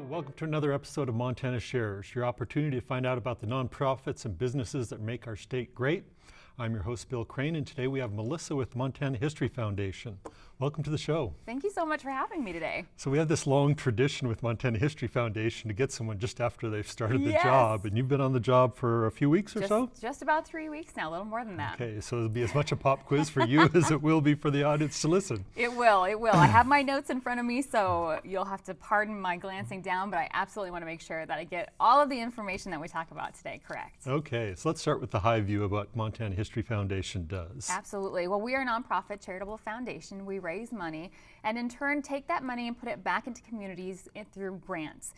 Welcome to another episode of Montana Shares, your opportunity to find out about the nonprofits and businesses that make our state great. I'm your host, Bill Crane, and today we have Melissa with Montana History Foundation. Welcome to the show. Thank you so much for having me today. So we have this long tradition with Montana History Foundation to get someone just after they've started the job, and you've been on the job for a few weeks or so? Just about 3 weeks now, a little more than that. Okay, so it'll be as much a pop quiz for you as it will be for the audience to listen. It will. I have my notes in front of me, so you'll have to pardon my glancing down, but I absolutely want to make sure that I get all of the information that we talk about today correct. Okay, so let's start with the high view of what Montana History Foundation does. Absolutely. Well, we are a nonprofit charitable foundation. We raise money and in turn take that money and put it back into communities through grants.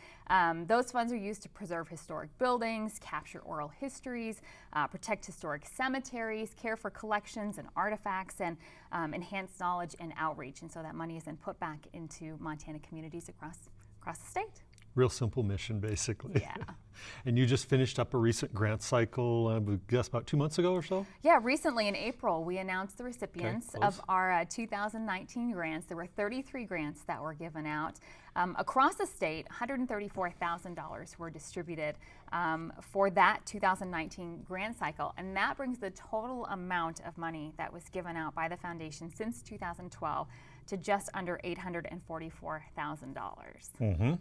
Those funds are used to preserve historic buildings, capture oral histories, protect historic cemeteries, care for collections and artifacts, and enhance knowledge and outreach. And so that money is then put back into Montana communities across the state. Real simple mission, basically. Yeah. And you just finished up a recent grant cycle, I guess about 2 months ago or so? Yeah, recently in April, we announced the recipients of our 2019 grants. There were 33 grants that were given out. Across the state, $134,000 were distributed for that 2019 grant cycle, and that brings the total amount of money that was given out by the foundation since 2012 to just under $844,000. Mm-hmm.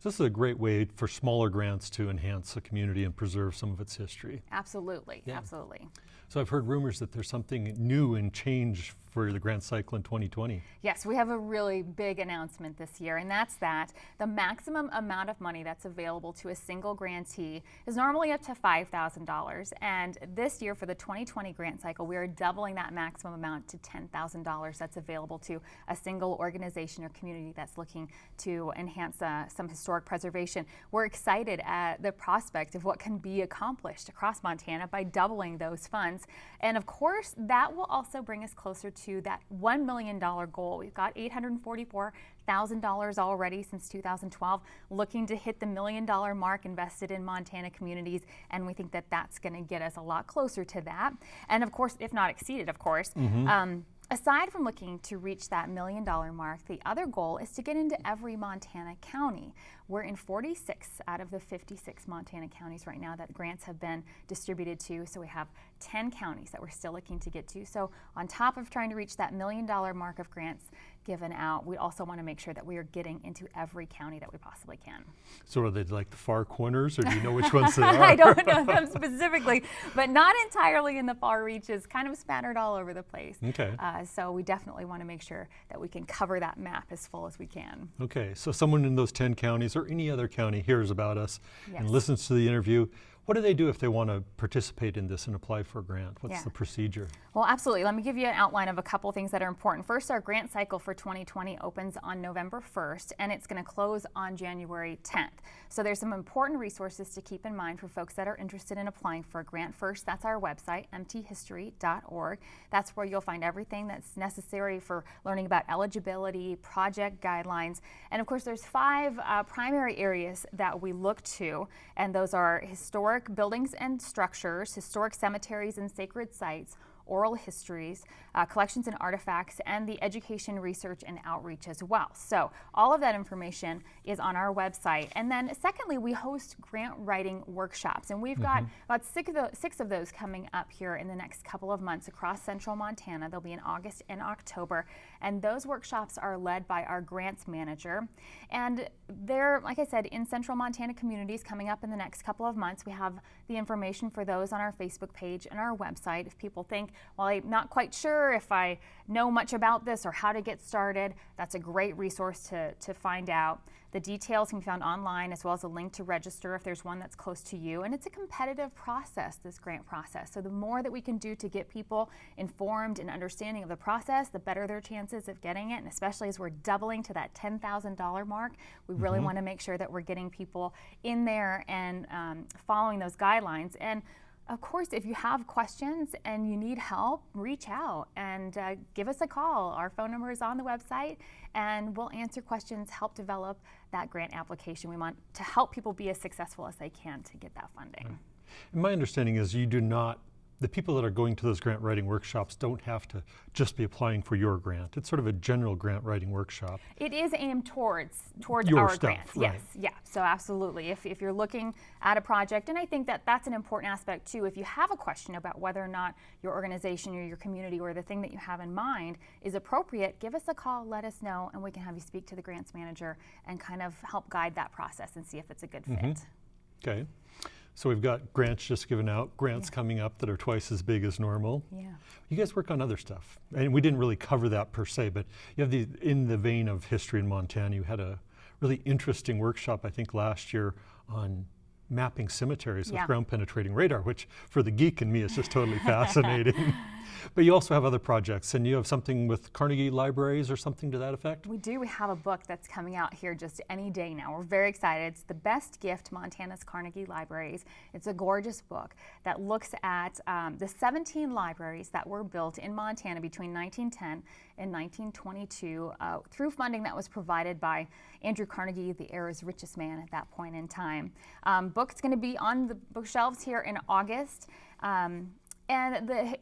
So this is a great way for smaller grants to enhance the community and preserve some of its history. Absolutely, absolutely. So I've heard rumors that there's something new and change for the grant cycle in 2020. Yes, we have a really big announcement this year, and that's that the maximum amount of money that's available to a single grantee is normally up to $5,000. And this year for the 2020 grant cycle, we are doubling that maximum amount to $10,000 that's available to a single organization or community that's looking to enhance some historic preservation. We're excited at the prospect of what can be accomplished across Montana by doubling those funds. And of course, that will also bring us closer to that $1 million goal. We've got $844,000 already since 2012, looking to hit the $1 million mark invested in Montana communities, and we think that that's going to get us a lot closer to that. And of course, if not exceeded, of course. Aside from looking to reach that $1 million mark, the other goal is to get into every Montana county. We're in 46 out of the 56 Montana counties right now that grants have been distributed to, so we have 10 counties that we're still looking to get to. So on top of trying to reach that $1 million mark of grants given out, we also want to make sure that we are getting into every county that we possibly can. So are they like the far corners, or do you know which ones they are? I don't know them specifically, but not entirely in the far reaches, kind of scattered all over the place. Okay. So we definitely want to make sure that we can cover that map as full as we can. Okay, so someone in those 10 counties or any other county hears about us and listens to the interview. What do they do if they want to participate in this and apply for a grant? What's the procedure? Well, absolutely. Let me give you an outline of a couple things that are important. First, our grant cycle for 2020 opens on November 1st, and it's going to close on January 10th. So there's some important resources to keep in mind for folks that are interested in applying for a grant. First, that's our website, mthistory.org. That's where you'll find everything that's necessary for learning about eligibility, project guidelines, and of course, there's 5 primary areas that we look to, and those are historic buildings and structures, historic cemeteries and sacred sites, oral histories, collections and artifacts, and the education, research, and outreach as well. So all of that information is on our website. And then secondly, we host grant writing workshops, and we've got about 6 of those coming up here in the next couple of months across central Montana. They'll be in August and October, and those workshops are led by our grants manager. And they're, like I said, in central Montana communities coming up in the next couple of months. We have the information for those on our Facebook page and our website. If people think, well, I'm not quite sure if I know much about this or how to get started, that's a great resource to find out. The details can be found online, as well as a link to register if there's one that's close to you. And it's a competitive process, this grant process. So the more that we can do to get people informed and understanding of the process, the better their chances of getting it. And especially as we're doubling to that $10,000 mark, we really want to make sure that we're getting people in there and following those guidelines. And Of course, if you have questions and you need help, reach out and give us a call. Our phone number is on the website, and we'll answer questions, help develop that grant application. We want to help people be as successful as they can to get that funding. Right. And my understanding is the people that are going to those grant writing workshops don't have to just be applying for your grant. It's sort of a general grant writing workshop. It is aimed towards your our stuff, grants. right. Yes, yeah. So absolutely. If you're looking at a project, and I think that that's an important aspect too. If you have a question about whether or not your organization or your community or the thing that you have in mind is appropriate, give us a call, let us know, and we can have you speak to the grants manager and kind of help guide that process and see if it's a good fit. Okay. So we've got grants just given out, grants coming up that are twice as big as normal. Yeah. You guys work on other stuff, and we didn't really cover that per se, but you have in the vein of history in Montana, you had a really interesting workshop, I think last year, on mapping cemeteries with ground penetrating radar, which for the geek in me is just totally fascinating. But you also have other projects, and you have something with Carnegie Libraries or something to that effect? We do. We have a book that's coming out here just any day now. We're very excited. It's The Best Gift, Montana's Carnegie Libraries. It's a gorgeous book that looks at the 17 libraries that were built in Montana between 1910 and 1922 through funding that was provided by Andrew Carnegie, the era's richest man at that point in time. Book's going to be on the bookshelves here in August. And the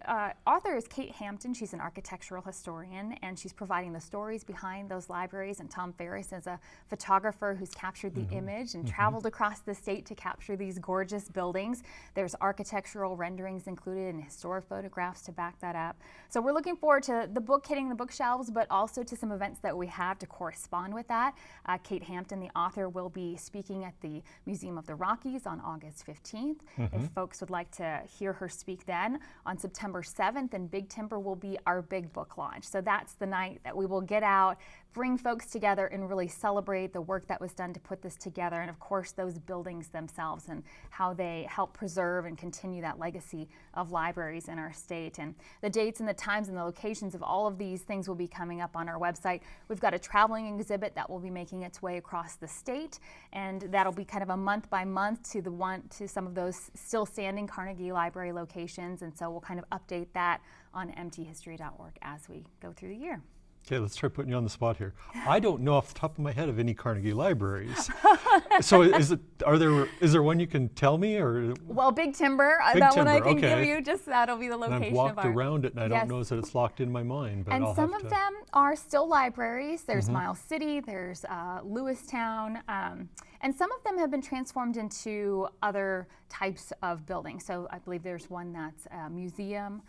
author is Kate Hampton. She's an architectural historian, and she's providing the stories behind those libraries. And Tom Ferris is a photographer who's captured the image and traveled across the state to capture these gorgeous buildings. There's architectural renderings included and historic photographs to back that up. So we're looking forward to the book hitting the bookshelves, but also to some events that we have to correspond with that. Kate Hampton, the author, will be speaking at the Museum of the Rockies on August 15th. If folks would like to hear her speak then, on September 7th, and Big Timber will be our big book launch. So that's the night that we will get out, bring folks together, and really celebrate the work that was done to put this together, and of course those buildings themselves and how they help preserve and continue that legacy of libraries in our state. And the dates and the times and the locations of all of these things will be coming up on our website. We've got a traveling exhibit that will be making its way across the state, and that'll be kind of a month by month to some of those still standing Carnegie Library locations. And so we'll kind of update that on mthistory.org as we go through the year. Okay, let's try putting you on the spot here. I don't know off the top of my head of any Carnegie Libraries. So is there one you can tell me, or? Well, Big Timber, Big that Timber, one I can okay. give you. Just that'll be the location And I've walked of our. around it, and I don't know that it's locked in my mind. But And I'll some have of to. them are still libraries. There's Miles City, there's Lewistown, and some of them have been transformed into other types of buildings. So I believe there's one that's a museum,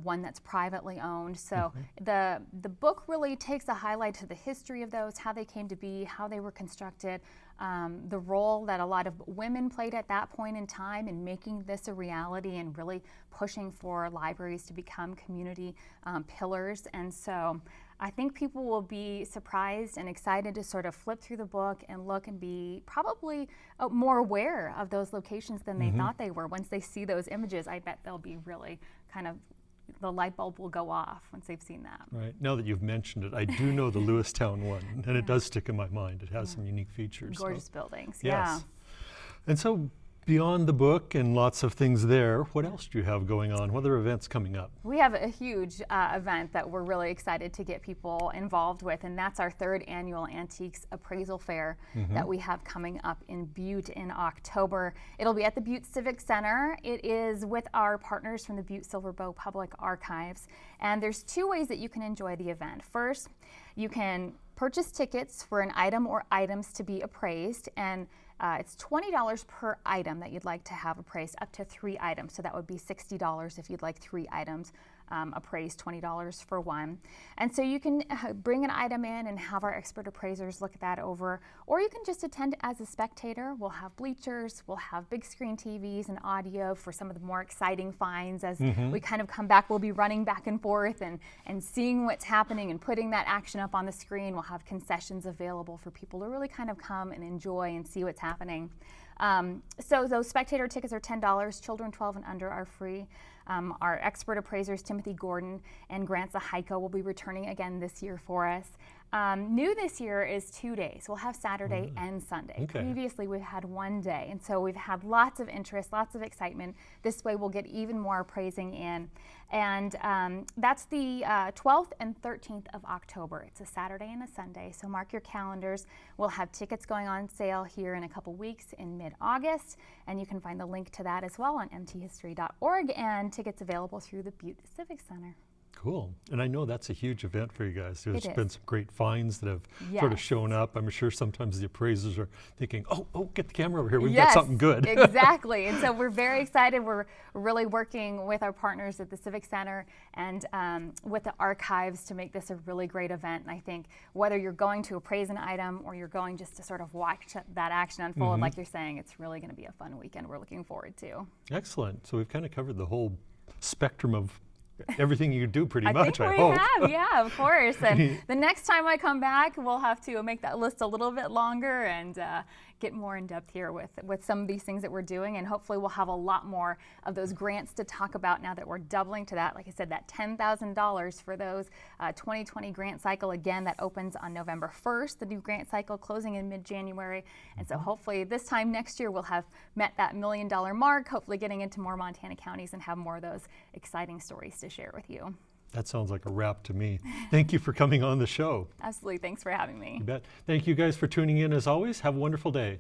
one that's privately owned. So the book really takes a highlight to the history of those, how they came to be, how they were constructed, the role that a lot of women played at that point in time in making this a reality and really pushing for libraries to become community pillars. And so I think people will be surprised and excited to sort of flip through the book and look and be probably more aware of those locations than they thought they were. Once they see those images, I bet they'll be really kind of, the light bulb will go off once they've seen that. Right. Now that you've mentioned it, I do know the Lewistown one, and it does stick in my mind. It has some unique features. Gorgeous buildings, Yes. And so beyond the book and lots of things there, what else do you have going on? What other events coming up? We have a huge event that we're really excited to get people involved with, and that's our 3rd annual Antiques Appraisal Fair that we have coming up in Butte in October. It'll be at the Butte Civic Center. It is with our partners from the Butte Silver Bow Public Archives, and there's 2 ways that you can enjoy the event. First, you can purchase tickets for an item or items to be appraised, and it's $20 per item that you'd like to have appraised, up to 3 items. So that would be $60 if you'd like 3 items appraised, $20 for one. And so you can bring an item in and have our expert appraisers look that over, or you can just attend as a spectator. We'll have bleachers, we'll have big screen TVs and audio for some of the more exciting finds. As we kind of come back, we'll be running back and forth and seeing what's happening and putting that action up on the screen. We'll have concessions available for people to really kind of come and enjoy and see what's happening. So those spectator tickets are $10. Children 12 and under are free. Our expert appraisers, Timothy Gordon and Grant Zahaiko, will be returning again this year for us. New this year is 2 days. We'll have Saturday and Sunday. Okay. Previously, we've had 1 day, and so we've had lots of interest, lots of excitement. This way, we'll get even more appraising in. And that's the 12th and 13th of October. It's a Saturday and a Sunday, so mark your calendars. We'll have tickets going on sale here in a couple weeks in mid-August, and you can find the link to that as well on mthistory.org, and tickets available through the Butte Civic Center. Cool. And I know that's a huge event for you guys. There's It been is. some great finds that have sort of Yes. shown up. I'm sure sometimes the appraisers are thinking, oh, get the camera over here. We've Yes, got something good. Exactly. And so we're very excited. We're really working with our partners at the Civic Center and with the archives to make this a really great event. And I think whether you're going to appraise an item or you're going just to sort of watch that action unfold, like you're saying, it's really going to be a fun weekend we're looking forward to. Excellent. So we've kind of covered the whole spectrum of everything you do pretty I much, think I we hope. have, yeah, of course. And the next time I come back, we'll have to make that list a little bit longer and get more in depth here with some of these things that we're doing. And hopefully we'll have a lot more of those grants to talk about now that we're doubling to that. Like I said, that $10,000 for those 2020 grant cycle. Again, that opens on November 1st, the new grant cycle closing in mid-January. And so hopefully this time next year we'll have met that $1 million mark, hopefully getting into more Montana counties and have more of those exciting stories to share with you. That sounds like a wrap to me. Thank you for coming on the show. Absolutely. Thanks for having me. You bet. Thank you guys for tuning in as always. Have a wonderful day.